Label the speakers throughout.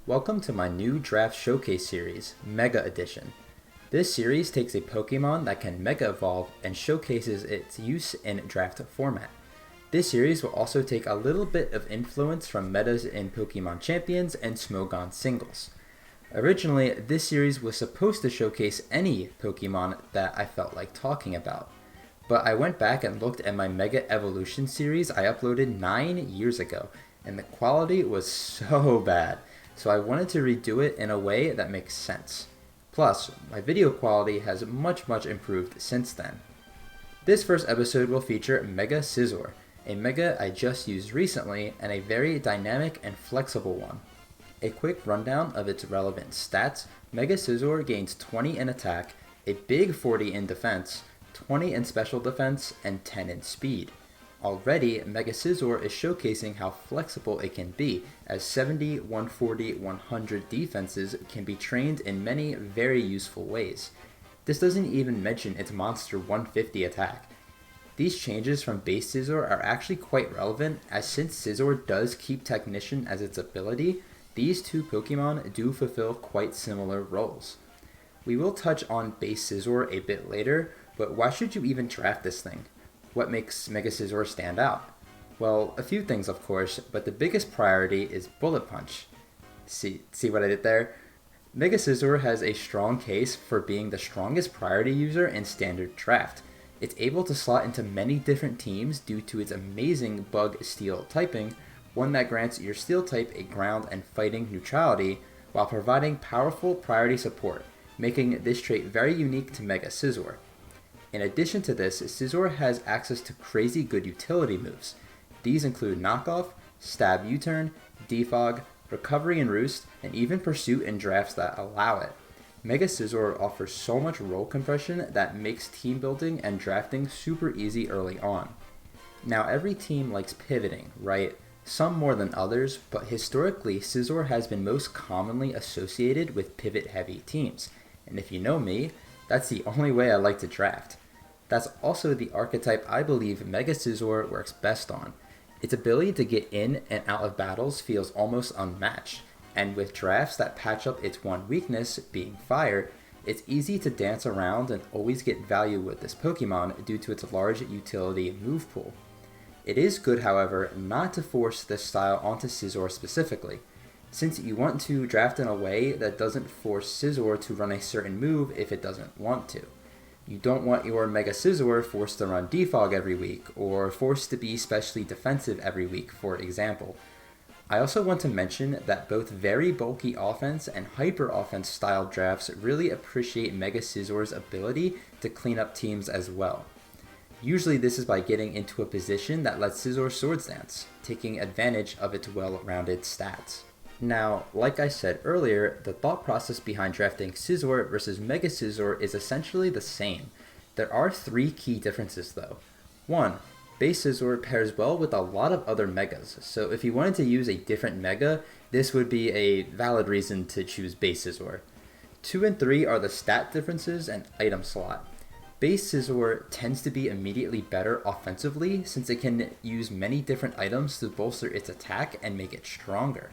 Speaker 1: Welcome to my new draft showcase series, Mega Edition. This series takes a Pokemon that can Mega Evolve and showcases its use in draft format. This series will also take a little bit of influence from metas in Pokemon Champions and Smogon Singles. Originally, this series was supposed to showcase any Pokemon that I felt like talking about. But I went back and looked at my Mega Evolution series I uploaded 9 years ago, and the quality was so bad. So I wanted to redo it in a way that makes sense. Plus, my video quality has much improved since then. This first episode will feature Mega Scizor, a Mega I just used recently and a very dynamic and flexible one. A quick rundown of its relevant stats: Mega Scizor gains 20 in attack, a big 40 in defense, 20 in special defense, and 10 in speed. Already, Mega Scizor is showcasing how flexible it can be, as 70, 140, 100 defenses can be trained in many very useful ways. This doesn't even mention its monster 150 attack. These changes from base Scizor are actually quite relevant, as since Scizor does keep Technician as its ability, these two Pokemon do fulfill quite similar roles. We will touch on base Scizor a bit later, but why should you even draft this thing? What makes Mega Scizor stand out? Well, a few things of course, but the biggest priority is Bullet Punch. See what I did there? Mega Scizor has a strong case for being the strongest priority user in standard draft. It's able to slot into many different teams due to its amazing Bug Steel typing, one that grants your Steel type a ground and fighting neutrality while providing powerful priority support, making this trait very unique to Mega Scizor. In addition to this, Scizor has access to crazy good utility moves. These include Knockoff, Stab U-Turn, Defog, Recovery and Roost, and even Pursuit in drafts that allow it. Mega Scizor offers so much role compression that makes team building and drafting super easy early on. Now every team likes pivoting, right? Some more than others, but historically Scizor has been most commonly associated with pivot-heavy teams. And if you know me, that's the only way I like to draft. That's also the archetype I believe Mega Scizor works best on. Its ability to get in and out of battles feels almost unmatched, and with drafts that patch up its one weakness, being fire, it's easy to dance around and always get value with this Pokemon due to its large utility move pool. It is good, however, not to force this style onto Scizor specifically, since you want to draft in a way that doesn't force Scizor to run a certain move if it doesn't want to. You don't want your Mega Scizor forced to run Defog every week, or forced to be specially defensive every week, for example. I also want to mention that both very bulky offense and hyper offense style drafts really appreciate Mega Scizor's ability to clean up teams as well. Usually this is by getting into a position that lets Scizor Swords Dance, taking advantage of its well-rounded stats. Now, like I said earlier, the thought process behind drafting Scizor versus Mega Scizor is essentially the same. There are 3 key differences though. 1. Base Scizor pairs well with a lot of other Megas, so if you wanted to use a different Mega, this would be a valid reason to choose base Scizor. 2 and 3 are the stat differences and item slot. Base Scizor tends to be immediately better offensively since it can use many different items to bolster its attack and make it stronger.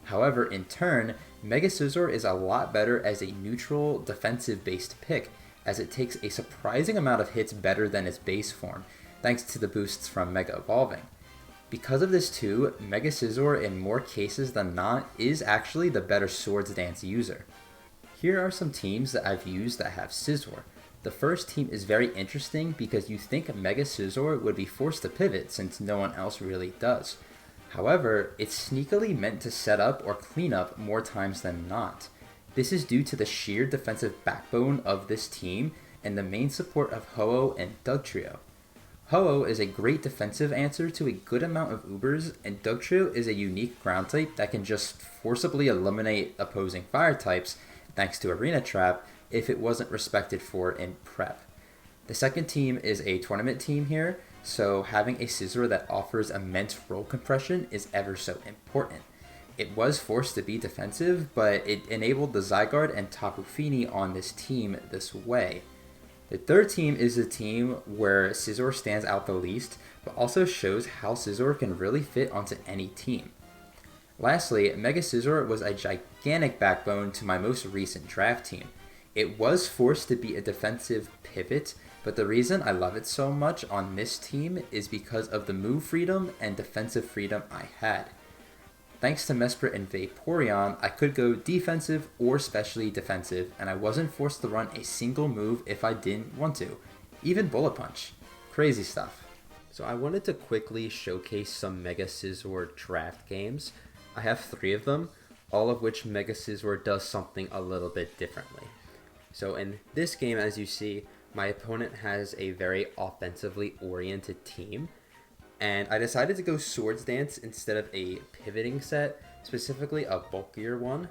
Speaker 1: However, in turn, Mega Scizor is a lot better as a neutral, defensive-based pick, as it takes a surprising amount of hits better than its base form, thanks to the boosts from Mega Evolving. Because of this too, Mega Scizor in more cases than not is actually the better Swords Dance user. Here are some teams that I've used that have Scizor. The first team is very interesting because you think Mega Scizor would be forced to pivot since no one else really does. However, it's sneakily meant to set up or clean up more times than not. This is due to the sheer defensive backbone of this team and the main support of Ho-Oh and Dugtrio. Ho-Oh is a great defensive answer to a good amount of Ubers, and Dugtrio is a unique ground type that can just forcibly eliminate opposing fire types thanks to Arena Trap if it wasn't respected for in prep. The second team is a tournament team here, so having a Scizor that offers immense roll compression is ever so important. It was forced to be defensive, but it enabled the Zygarde and Tapu Fini on this team this way. The third team is the team where Scizor stands out the least, but also shows how Scizor can really fit onto any team. Lastly, Mega Scizor was a gigantic backbone to my most recent draft team. It was forced to be a defensive pivot, but the reason I love it so much on this team is because of the move freedom and defensive freedom I had. Thanks to Mesprit and Vaporeon, I could go defensive or specially defensive, and I wasn't forced to run a single move if I didn't want to. Even Bullet Punch. Crazy stuff. So I wanted to quickly showcase some Mega Scizor draft games. I have 3 of them, all of which Mega Scizor does something a little bit differently. So in this game, as you see, my opponent has a very offensively oriented team, and I decided to go Swords Dance instead of a pivoting set, specifically a bulkier one.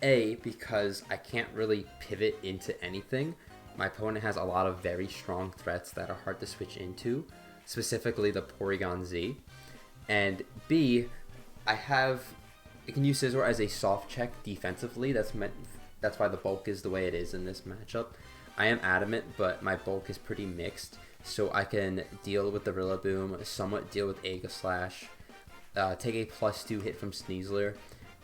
Speaker 1: A, because I can't really pivot into anything. My opponent has a lot of very strong threats that are hard to switch into, specifically the Porygon Z. And B, I can use Scizor as a soft check defensively. That's why the bulk is the way it is in this matchup. I am adamant, but my bulk is pretty mixed, so I can deal with the Rillaboom, somewhat deal with Aegislash, take a +2 hit from Scizor.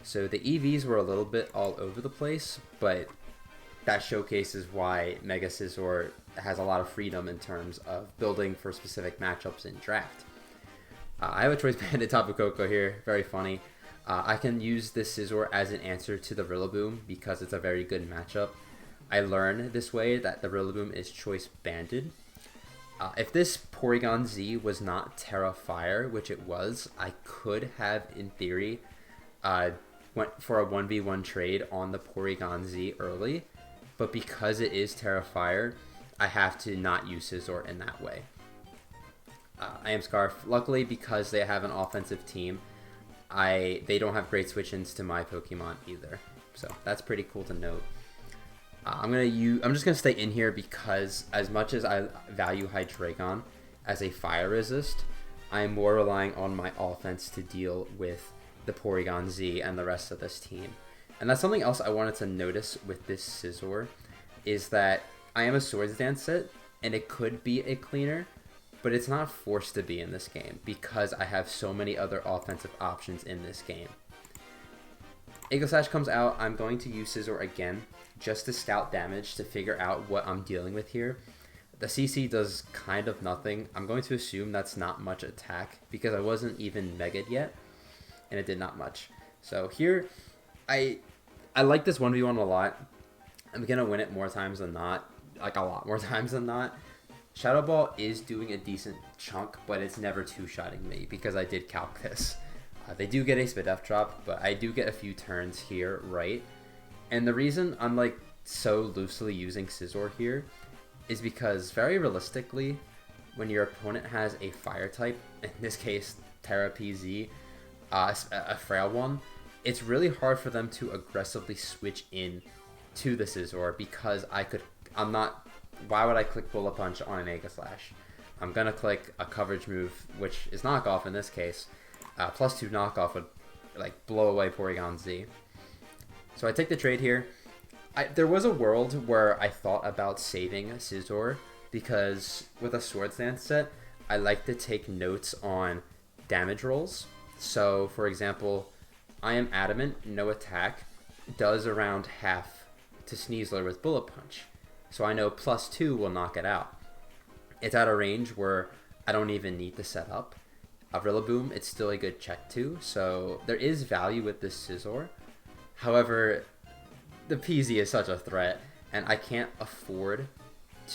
Speaker 1: So the EVs were a little bit all over the place, but that showcases why Mega Scizor has a lot of freedom in terms of building for specific matchups in draft. I have a Choice Banded Tapu Koko here, very funny. I can use this Scizor as an answer to the Rillaboom because it's a very good matchup. I learned this way that the Rillaboom is Choice Banded. If this Porygon Z was not Terra Fire, which it was, I could have, in theory, went for a 1v1 trade on the Porygon Z early, but because it is Terra Fire, I have to not use Scizor in that way. I am Scarf. Luckily, because they have an offensive team, they don't have great switch-ins to my Pokemon either, so that's pretty cool to note. I'm just gonna stay in here because as much as I value Hydreigon as a fire resist, I am more relying on my offense to deal with the Porygon Z and the rest of this team. And that's something else I wanted to notice with this Scizor, is that I am a Swords Dance set, and it could be a cleaner, but it's not forced to be in this game because I have so many other offensive options in this game. Aegislash comes out. I'm going to use Scizor again just to scout damage to figure out what I'm dealing with here. The CC does kind of nothing. I'm going to assume that's not much attack because I wasn't even Mega'd yet, and it did not much. So here, I like this 1v1 a lot. I'm going to win it more times than not, like a lot more times than not. Shadow Ball is doing a decent chunk, but it's never two-shotting me because I did calc this. They do get a Spadef drop, but I do get a few turns here, right? And the reason I'm like so loosely using Scizor here is because very realistically, when your opponent has a fire type, in this case Terra PZ, a frail one, it's really hard for them to aggressively switch in to the Scizor because why would I click Bullet Punch on an Aegislash? I'm gonna click a coverage move, which is knockoff in this case. +2 knockoff would like blow away Porygon Z. So I take the trade here. There was a world where I thought about saving Scizor because with a Swords Dance set, I like to take notes on damage rolls. So for example, I am adamant, no attack, does around half to Scizor with Bullet Punch. So I know +2 will knock it out. It's at a range where I don't even need to set up. A Rillaboom, it's still a good check too, so there is value with this Scizor. However, the PZ is such a threat, and I can't afford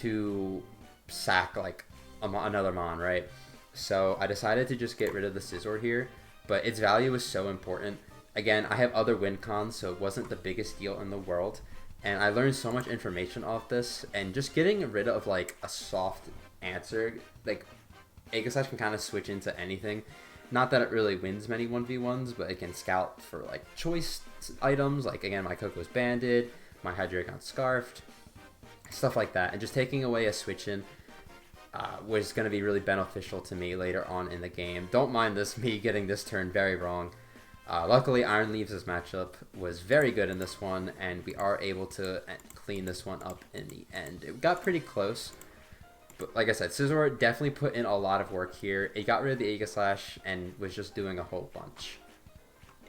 Speaker 1: to sack like another Mon, right? So I decided to just get rid of the Scizor here, but its value is so important. Again, I have other win cons, so it wasn't the biggest deal in the world, and I learned so much information off this, and just getting rid of like a soft answer, like Aegislash can kind of switch into anything. Not that it really wins many 1v1s, but it can scout for like choice items, like again my Coco's Banded, my Hydreigon Scarfed, stuff like that. And just taking away a switch in was going to be really beneficial to me later on in the game. Don't mind me getting this turn very wrong. Luckily, Iron Leaves' matchup was very good in this one, and we are able to clean this one up in the end. It got pretty close. But like I said, Scizor definitely put in a lot of work here. It got rid of the Aegislash and was just doing a whole bunch.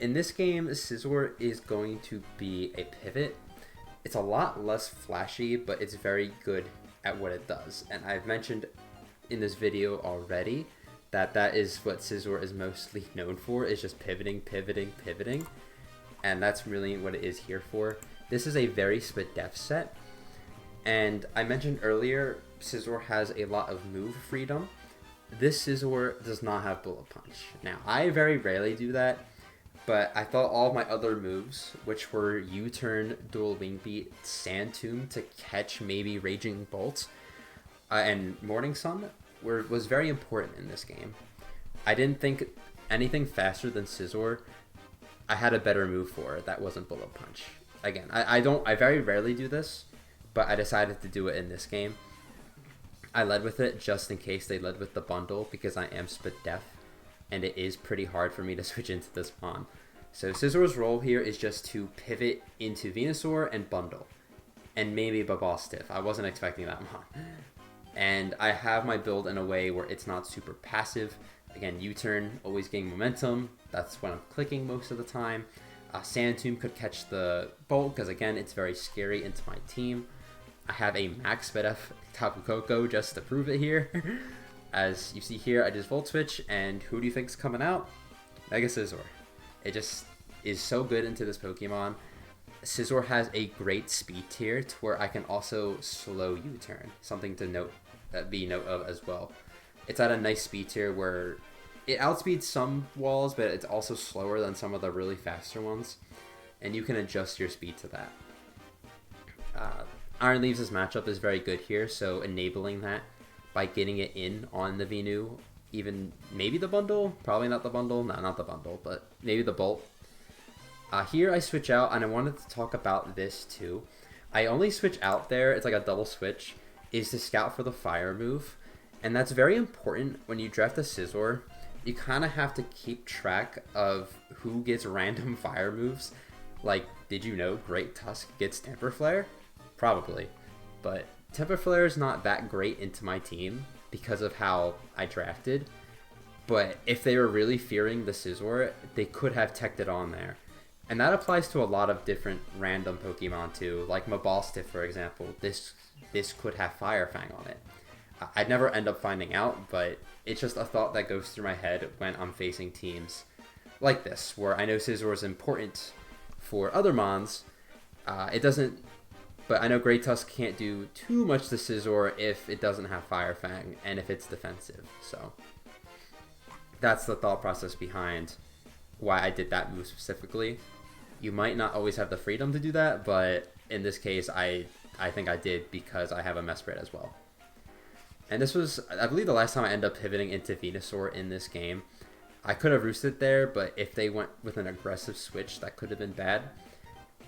Speaker 1: In this game, Scizor is going to be a pivot. It's a lot less flashy, but it's very good at what it does. And I've mentioned in this video already that that is what Scizor is mostly known for, is just pivoting. And that's really what it is here for. This is a very Spadef set. And I mentioned earlier, Scizor has a lot of move freedom. This Scizor does not have Bullet Punch. Now, I very rarely do that, but I thought all of my other moves, which were U-Turn, Dual Wing Beat, Sand Tomb to catch maybe Raging Bolt, and Morning Sun, was very important in this game. I didn't think anything faster than Scizor I had a better move for that wasn't Bullet Punch. Again, I very rarely do this, but I decided to do it in this game. I led with it just in case they led with the bundle because I am Spadef, and it is pretty hard for me to switch into this mon. So Scizor's role here is just to pivot into Venusaur and bundle, and maybe Babalstiff. I wasn't expecting that mon. And I have my build in a way where it's not super passive. Again, U-turn, always getting momentum. That's when I'm clicking most of the time. Sand Tomb could catch the Bolt because again, it's very scary into my team. I have a max Spadef Tapu Koko just to prove it here. As you see here, I just Volt Switch, and who do you think's coming out? Mega Scizor. It just is so good into this Pokemon. Scizor has a great speed tier to where I can also slow U-turn, something to note of as well. It's at a nice speed tier where it outspeeds some walls, but it's also slower than some of the really faster ones, and you can adjust your speed to that. Iron Leaves' matchup is very good here, so enabling that by getting it in on the Venu, even maybe the bundle, probably not the bundle, no, not the bundle, but maybe the Bolt. Here I switch out, and I wanted to talk about this too. I only switch out there, it's like a double switch, is to scout for the fire move, and that's very important when you draft a Scizor. You kind of have to keep track of who gets random fire moves. Like, did you know Great Tusk gets Temper Flare? Probably, but Temper Flare is not that great into my team because of how I drafted, but if they were really fearing the Scizor, they could have teched it on there. And that applies to a lot of different random Pokemon too, like Mabalstiff for example. This could have Fire Fang on it. I'd never end up finding out, but it's just a thought that goes through my head when I'm facing teams like this, where I know Scizor is important for other mons. It doesn't, but I know Great Tusk can't do too much to Scizor if it doesn't have Fire Fang and if it's defensive. So that's the thought process behind why I did that move specifically. You might not always have the freedom to do that, but in this case, I think I did because I have a Mesprit as well. And this was, I believe, the last time I ended up pivoting into Venusaur in this game. I could have roosted there, but if they went with an aggressive switch, that could have been bad.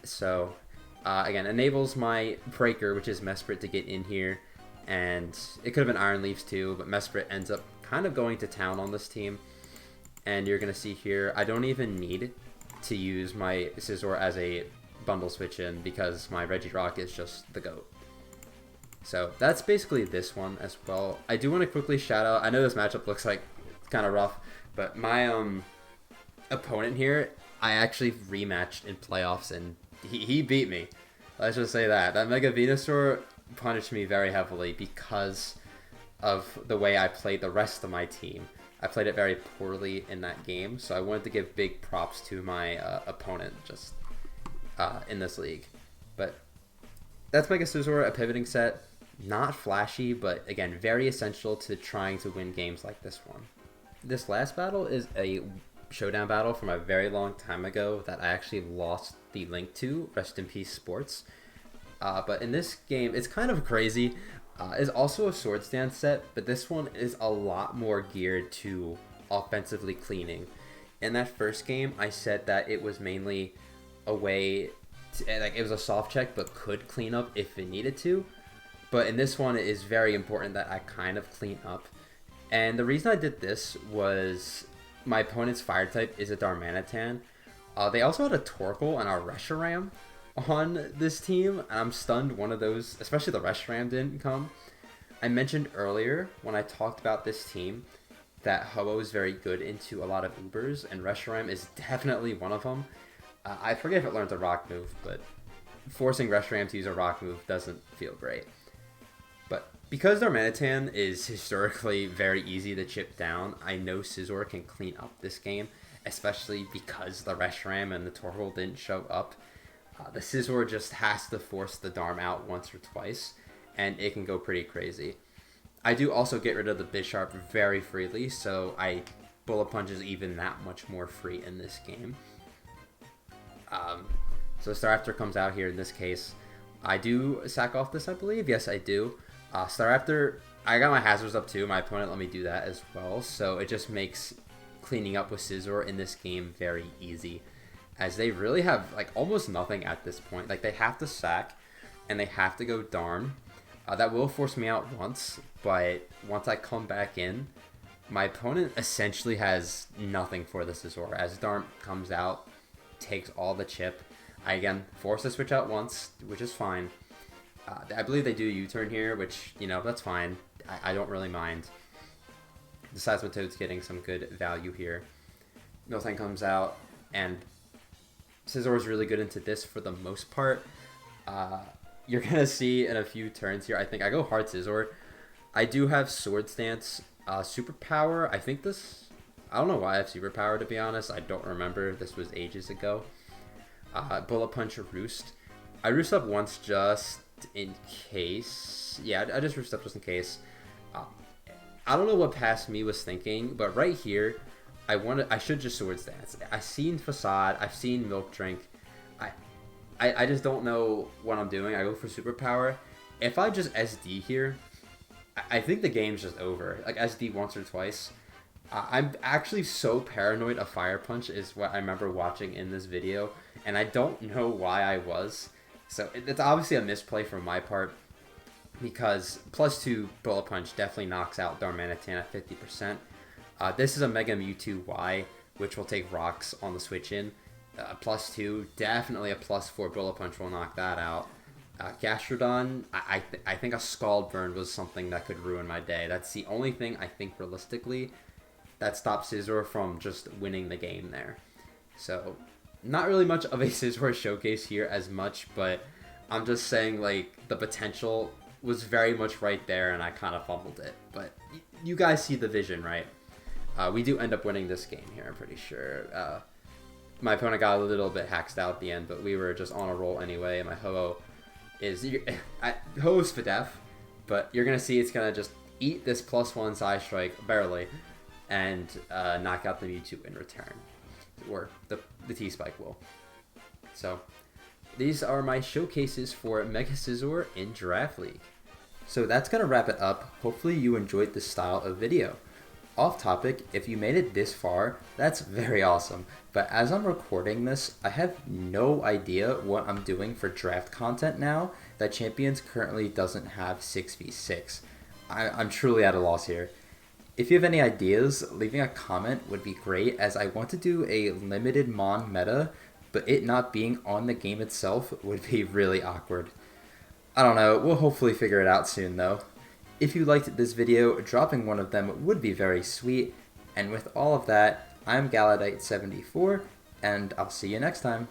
Speaker 1: So, again, enables my Breaker, which is Mesprit, to get in here. And it could have been Iron Leaves too, but Mesprit ends up kind of going to town on this team. And you're going to see here, I don't even need to use my Scizor as a bundle switch in because my Regirock is just the GOAT. So that's basically this one as well. I do want to quickly shout out, I know this matchup looks like kind of rough, but my opponent here, I actually rematched in playoffs and he beat me. Let's just say that. That Mega Venusaur punished me very heavily because of the way I played the rest of my team. I played it very poorly in that game, so I wanted to give big props to my opponent just in this league. But that's Mega Scizor, a pivoting set. Not flashy, but again, very essential to trying to win games like this one. This last battle is a showdown battle from a very long time ago that I actually lost the link to. Rest in peace, sports. But in this game, it's kind of crazy. It's also a Swords Dance set, but this one is a lot more geared to offensively cleaning. In that first game, I said that it was mainly a way to, like, it was a soft check, but could clean up if it needed to. But in this one, it is very important that I kind of clean up. And the reason I did this was my opponent's fire type is a Darmanitan. They also had a Torkoal and a Reshiram on this team, and I'm stunned one of those, especially the Reshiram, didn't come. I mentioned earlier when I talked about this team that Ho-Oh is very good into a lot of Ubers, and Reshiram is definitely one of them. I forget if it learns a rock move, but forcing Reshiram to use a rock move doesn't feel great. But because Darmanitan is historically very easy to chip down, I know Scizor can clean up this game, especially because the Reshiram and the Torkoal didn't show up. The Scizor just has to force the Darm out once or twice, and it can go pretty crazy. I do also get rid of the Bisharp very freely, so Bullet Punch is even that much more free in this game. So Staraptor comes out here in this case. I do sack off this, I believe. Yes, I do. Staraptor, I got my hazards up too. My opponent let me do that as well, so it just makes cleaning up with Scizor in this game very easy, as they really have like almost nothing at this point. Like, they have to sack and they have to go Darm. That will force me out once, but once I come back in, my opponent essentially has nothing for the Scizor. As Darm comes out, takes all the chip. I again force the switch out once, which is fine. I believe they do U-turn here, which, you know, that's fine. I don't really mind. The Seismitoad's getting some good value here. Miltank comes out, and Scizor is really good into this for the most part. You're going to see in a few turns here, I think I go hard Scizor. I do have Sword Stance, Superpower. I think this, I don't know why I have Superpower, to be honest. I don't remember. This was ages ago. Bullet Punch Roost. I roost up once just in case. Yeah, I just roost up just in case. I don't know what past me was thinking, but right here, I should just Sword Stance. I've seen Facade. I've seen Milk Drink. I just don't know what I'm doing. I go for Superpower. If I just SD here, I think the game's just over. Like, SD once or twice. I'm actually so paranoid of Fire Punch is what I remember watching in this video, and I don't know why I was. So it's obviously a misplay from my part, because +2 Bullet Punch definitely knocks out Darmanitan at 50%. This is a Mega Mewtwo Y, which will take rocks on the switch in. +2, definitely a +4 Bullet Punch will knock that out. Gastrodon, I think a Scald Burn was something that could ruin my day. That's the only thing I think realistically that stops Scizor from just winning the game there. So, not really much of a Scizor showcase here as much, but I'm just saying, like, the potential was very much right there, and I kind of fumbled it. But you guys see the vision, right? We do end up winning this game here, I'm pretty sure. My opponent got a little bit hacked out at the end, but we were just on a roll anyway, and my Ho-Oh is... Ho-Oh's Fidef, but you're going to see it's going to just eat this +1 Side Strike, barely, and knock out the Mewtwo in return. Or the T-Spike will. So, these are my showcases for Mega Scizor in Draft League. So that's going to wrap it up. Hopefully you enjoyed this style of video. Off topic, if you made it this far, that's very awesome. But as I'm recording this, I have no idea what I'm doing for draft content now that Champions currently doesn't have 6v6. I'm truly at a loss here. If you have any ideas, leaving a comment would be great, as I want to do a limited Mon meta, but it not being on the game itself would be really awkward. I don't know, we'll hopefully figure it out soon though. If you liked this video, dropping one of them would be very sweet. And with all of that, I'm Galladite74, and I'll see you next time.